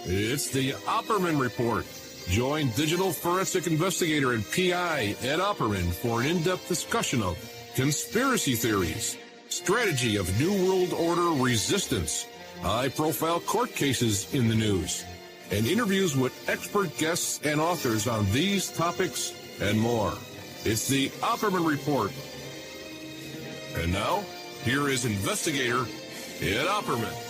It's the Opperman Report. Join digital forensic investigator and PI Ed Opperman for an in-depth discussion of conspiracy theories, strategy of New World Order resistance, high-profile court cases in the news, and interviews with expert guests and authors on these topics and more. It's the Opperman Report. And now, here is investigator Ed Opperman.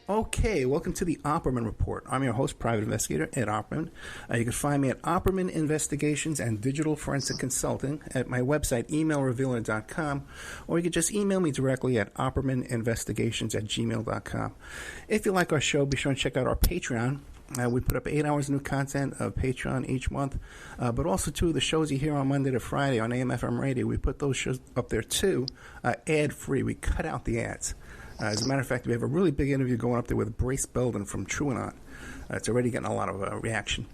Okay, welcome to the Opperman Report. I'm your host, private investigator Ed Opperman. You can find me at Opperman Investigations and Digital Forensic Consulting at my website, emailrevealer.com, or you can just email me directly at oppermaninvestigations@gmail.com. If you like our show, be sure and check out our Patreon. We put up 8 hours of new content of Patreon each month, but also two of the shows you hear on Monday to Friday on AM/FM radio. We put those shows up there too, ad-free. We cut out the ads. As a matter of fact, we have a really big interview going up there with Brace Belden from TrueAnon. It's already getting a lot of reaction.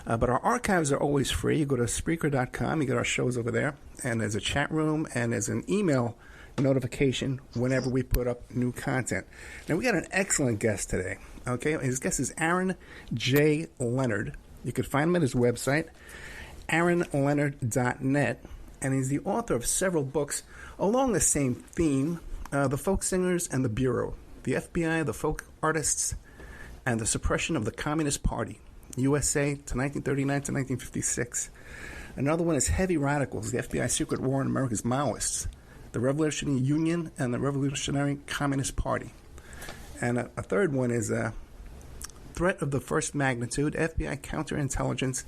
But our archives are always free. You go to Spreaker.com, you get our shows over there, and there's a chat room, and there's an email notification whenever we put up new content. Now, we got an excellent guest today. Okay, his guest is Aaron J. Leonard. You can find him at his website, aaronleonard.net, and he's the author of several books along the same theme. The Folk Singers and the Bureau, the FBI, the Folk Artists, and the Suppression of the Communist Party, USA to 1939 to 1956. Another one is Heavy Radicals, the FBI Secret War on America's Maoists, the Revolutionary Union and the Revolutionary Communist Party. And a third one is Threat of the First Magnitude, FBI Counterintelligence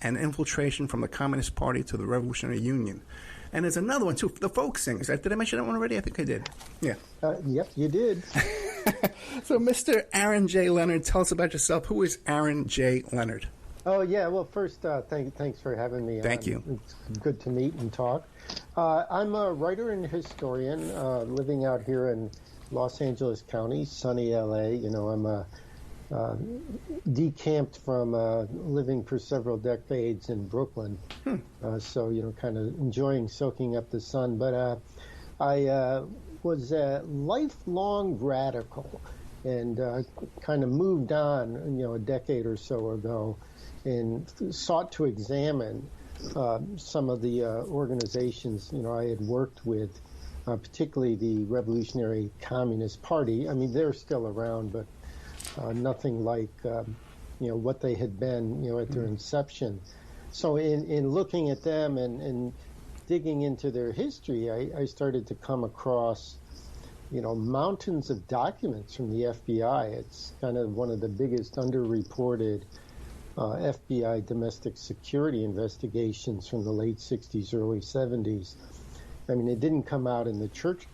and Infiltration from the Communist Party to the Revolutionary Union. And there's another one, too, the Folk Singers. Did I mention that one already? I think I did. Yeah. Yep, you did. So, Mr. Aaron J. Leonard, tell us about yourself. Who is Aaron J. Leonard? Oh, yeah. Well, first, thanks for having me. Thank you. It's good to meet and talk. I'm a writer and historian living out here in Los Angeles County, sunny L.A. You know, I'm decamped from living for several decades in Brooklyn. So, you know, kind of enjoying soaking up the sun. But I was a lifelong radical and kind of moved on, you know, a decade or so ago and sought to examine some of the organizations, you know, I had worked with, particularly the Revolutionary Communist Party. I mean, they're still around, but nothing like, you know, what they had been, you know, at their inception. So in looking at them and digging into their history, I started to come across, you know, mountains of documents from the FBI. It's kind of one of the biggest underreported FBI domestic security investigations from the late 60s, early 70s. I mean, it didn't come out in the Church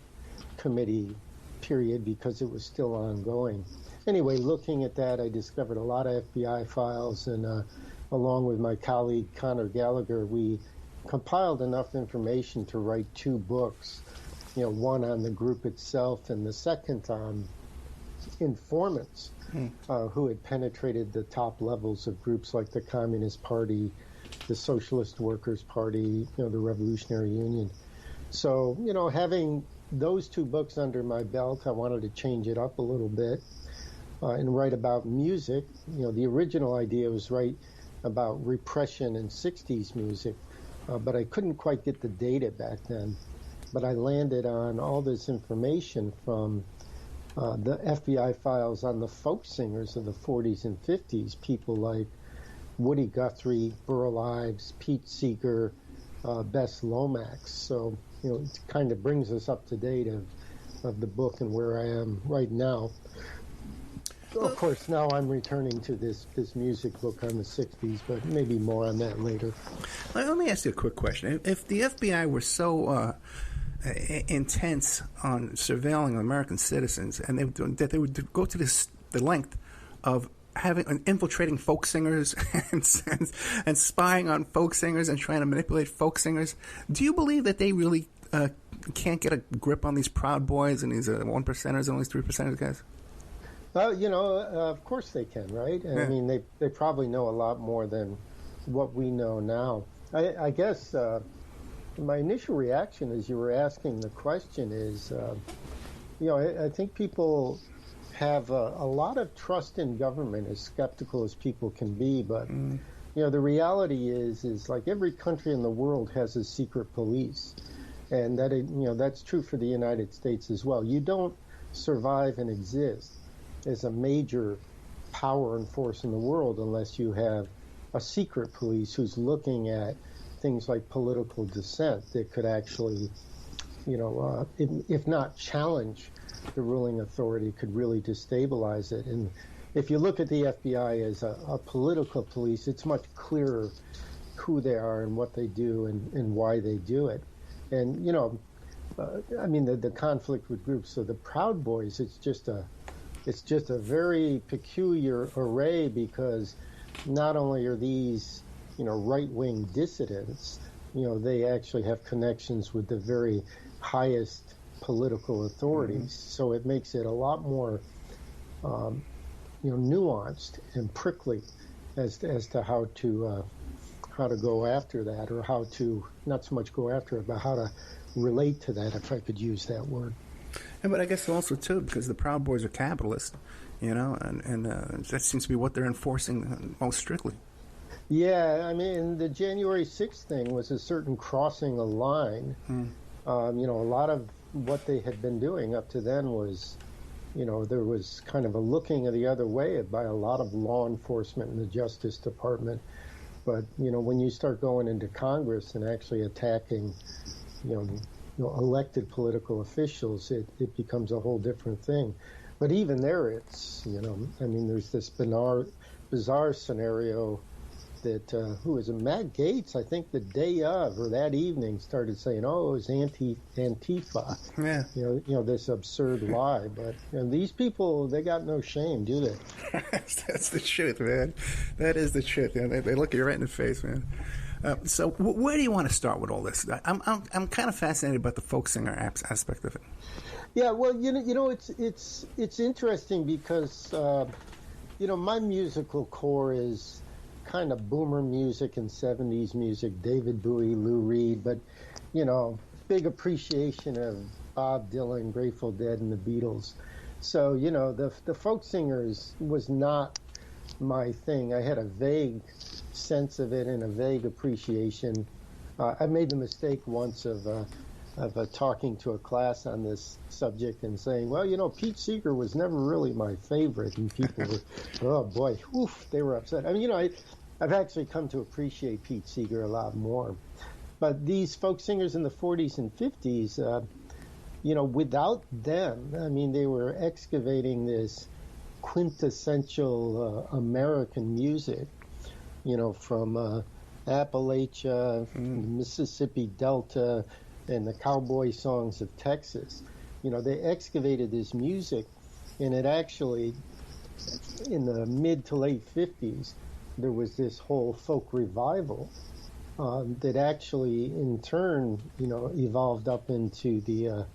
Committee period because it was still ongoing. Anyway, looking at that, I discovered a lot of FBI files, and along with my colleague Connor Gallagher, we compiled enough information to write 2 books, you know, one on the group itself and the second on informants who had penetrated the top levels of groups like the Communist Party, the Socialist Workers' Party, you know, the Revolutionary Union. So, you know, having those 2 books under my belt, I wanted to change it up a little bit. And write about music. You know, the original idea was write about repression and 60s music, but I couldn't quite get the data back then. But I landed on all this information from the FBI files on the folk singers of the 40s and 50s, people like Woody Guthrie, Burl Ives, Pete Seeger, Bess Lomax. So, you know, it kind of brings us up to date of the book and where I am right now. Of course, now I'm returning to this music book on the 60s, but maybe more on that later. Let me ask you a quick question. If the FBI were so intense on surveilling American citizens, and that they would go to the length of infiltrating folk singers and spying on folk singers and trying to manipulate folk singers, do you believe that they really can't get a grip on these Proud Boys and these 1%ers and these 3%ers guys? You know, of course they can, right? And, I mean, they probably know a lot more than what we know now. I guess my initial reaction as you were asking the question is, you know, I think people have a lot of trust in government, as skeptical as people can be. But the reality is like every country in the world has a secret police, and that's true for the United States as well. You don't survive and exist as a major power and force in the world unless you have a secret police who's looking at things like political dissent that could actually, if not challenge the ruling authority, could really destabilize it. And if you look at the FBI as a political police, it's much clearer who they are and what they do and why they do it. And, the conflict with groups. So the Proud Boys, it's just a very peculiar array, because not only are these, right-wing dissidents, they actually have connections with the very highest political authorities. So it makes it a lot more, nuanced and prickly as to how to go after that, or how to not so much go after it, but how to relate to that, if I could use that word. Yeah, but I guess also too, because the Proud Boys are capitalists, and that seems to be what they're enforcing most strictly. Yeah, I mean, the January 6th thing was a certain crossing a line. A lot of what they had been doing up to then was, there was kind of a looking the other way by a lot of law enforcement and the Justice Department. But, when you start going into Congress and actually attacking, elected political officials, it becomes a whole different thing. But even there, it's, there's this bizarre scenario that, who is it, Matt Gaetz, I think the day of or that evening started saying, oh, it was Antifa. Yeah. This absurd lie. But these people, they got no shame, do they? That's the truth, man. That is the truth. They look you right in the face, man. So where do you want to start with all this? I'm kind of fascinated about the folk singer aspect of it. Yeah, well, it's interesting because my musical core is kind of boomer music and 70s music, David Bowie, Lou Reed, but big appreciation of Bob Dylan, Grateful Dead, and the Beatles. So the folk singers was not my thing. I had a vague sense of it and a vague appreciation. I made the mistake once of talking to a class on this subject and saying, well, Pete Seeger was never really my favorite, and people were, oh boy, oof, they were upset. I mean, I've actually come to appreciate Pete Seeger a lot more. But these folk singers in the 40s and 50s, without them, I mean, they were excavating this quintessential American music, from Appalachia, Mississippi Delta, and the cowboy songs of Texas. They excavated this music, and it actually, in the mid to late 50s, there was this whole folk revival that actually, in turn, evolved up into the,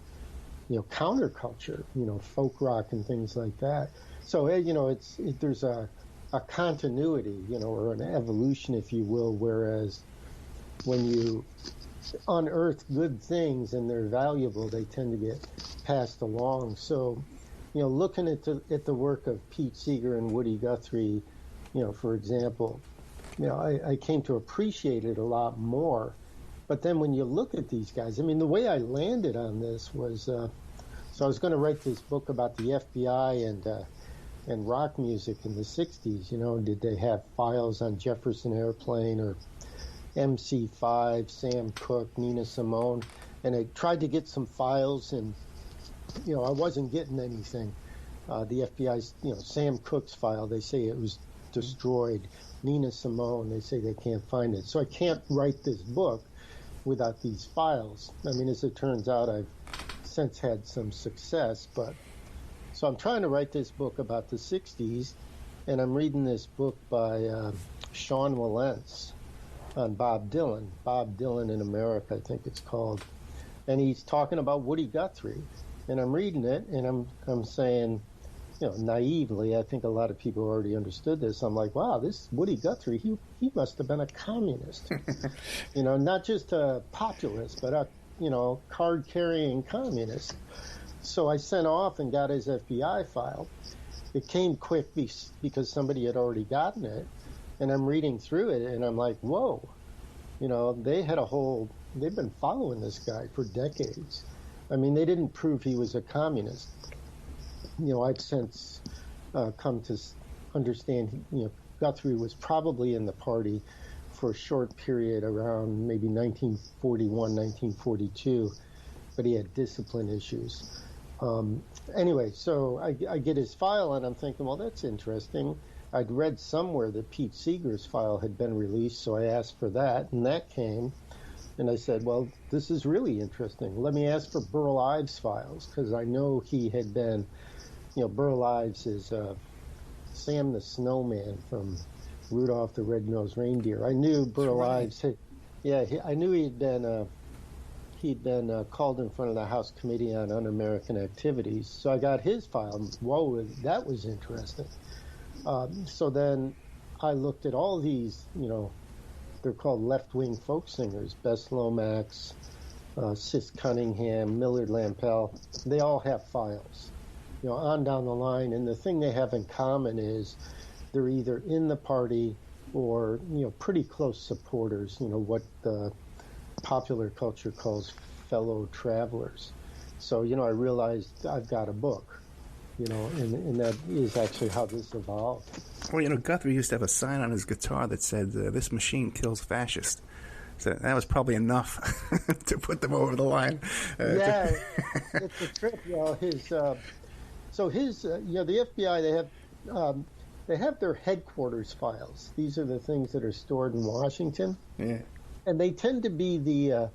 counterculture, folk rock and things like that. So, there's a continuity, or an evolution, if you will, whereas when you unearth good things and they're valuable, they tend to get passed along. So, looking at the work of Pete Seeger and Woody Guthrie, for example, I came to appreciate it a lot more. But then when you look at these guys, I mean, the way I landed on this was, so I was going to write this book about the FBI and rock music in the 60s. Did they have files on Jefferson Airplane or MC5, Sam Cooke, Nina Simone? And I tried to get some files, and, I wasn't getting anything. The FBI's, Sam Cooke's file, they say it was destroyed. Nina Simone, they say they can't find it. So I can't write this book without these files. I mean, as it turns out, I've since had some success, but so I'm trying to write this book about the 60s, and I'm reading this book by Sean Wilentz on Bob Dylan in America, I think it's called. And he's talking about Woody Guthrie. And I'm reading it, and I'm saying, naively, I think a lot of people already understood this. I'm like, wow, this Woody Guthrie, he must have been a communist. Not just a populist, but a, card-carrying communist. So I sent off and got his FBI file. it came quick because somebody had already gotten it, and I'm reading through it, and I'm like, whoa, they've been following this guy for decades. I mean, they didn't prove he was a communist. I've since come to understand, Guthrie was probably in the party for a short period around maybe 1941, 1942, but he had discipline issues. Anyway, so I get his file, and I'm thinking, well, that's interesting. I'd read somewhere that Pete Seeger's file had been released, so I asked for that, and that came. And I said, well, this is really interesting. Let me ask for Burl Ives' files, because I know he had been, Burl Ives is Sam the Snowman from Rudolph the Red-Nosed Reindeer. I knew Burl Ives I knew he'd been called in front of the House Committee on Un-American Activities. So I got his file. Whoa, that was interesting. So then I looked at all these, they're called left-wing folk singers, Bess Lomax, Sis Cunningham, Millard Lampell. They all have files, on down the line. And the thing they have in common is they're either in the party or, pretty close supporters, what the popular culture calls fellow travelers. So, I realized I've got a book, and that is actually how this evolved. Well, Guthrie used to have a sign on his guitar that said, "This machine kills fascists." So that was probably enough to put them over the line. It's a trip. The FBI, they have their headquarters files. These are the things that are stored in Washington. Yeah. And they tend to be the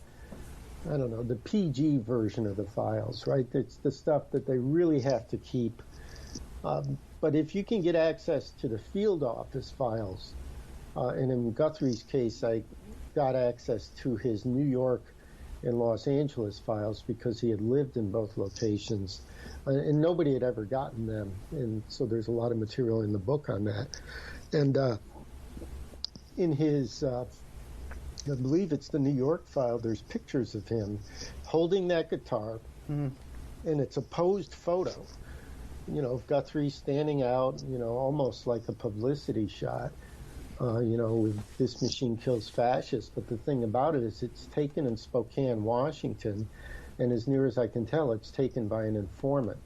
PG version of the files, right? It's the stuff that they really have to keep. But if you can get access to the field office files, and in Guthrie's case, I got access to his New York and Los Angeles files because he had lived in both locations, and nobody had ever gotten them. And so there's a lot of material in the book on that. And in his... I believe it's the New York file. There's pictures of him holding that guitar, and it's a posed photo, of Guthrie standing out, almost like a publicity shot, with "This machine kills fascists." But the thing about it is it's taken in Spokane, Washington, and as near as I can tell, it's taken by an informant.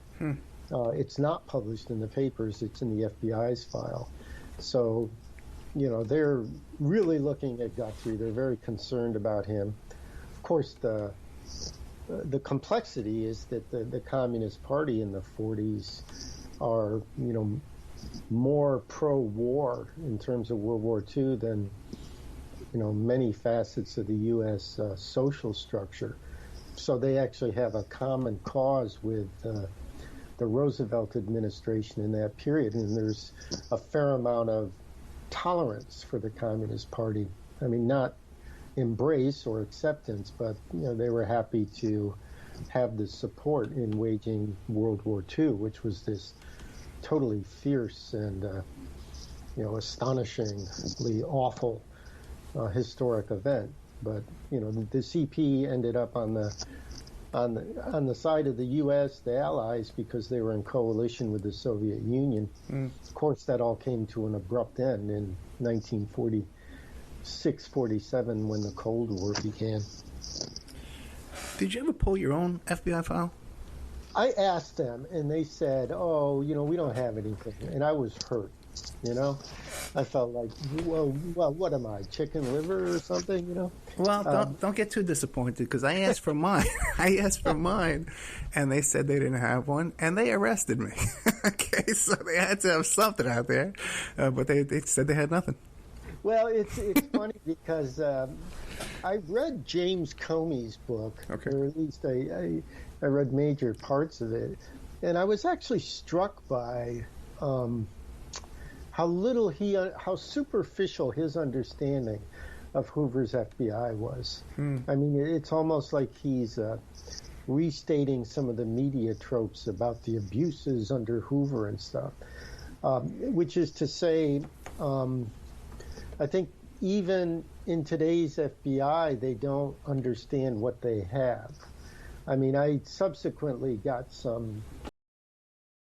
It's not published in the papers. It's in the FBI's file. So... they're really looking at Guthrie. They're very concerned about him. Of course, the complexity is that the Communist Party in the 40s are, more pro-war in terms of World War II than, many facets of the U.S. Social structure. So they actually have a common cause with the Roosevelt administration in that period, and there's a fair amount of tolerance for the Communist Party. I mean, not embrace or acceptance, but they were happy to have the support in waging World War II, which was this totally fierce and astonishingly awful historic event. But the CP ended up on the side of the U.S., the Allies, because they were in coalition with the Soviet Union. Of course, that all came to an abrupt end in 1946-47 when the Cold War began. Did you ever pull your own FBI file? I asked them, and they said, "Oh, we don't have anything," and I was hurt. I felt like, well, what am I, chicken liver or something? Well, don't get too disappointed because I asked for mine. And they said they didn't have one, and they arrested me. Okay, so they had to have something out there, but they said they had nothing. Well, it's funny because I read James Comey's book, or at least I read major parts of it, and I was actually struck by how superficial his understanding of Hoover's FBI was. I mean, it's almost like he's restating some of the media tropes about the abuses under Hoover and stuff, which is to say, I think even in today's FBI, they don't understand what they have. I mean, I subsequently got some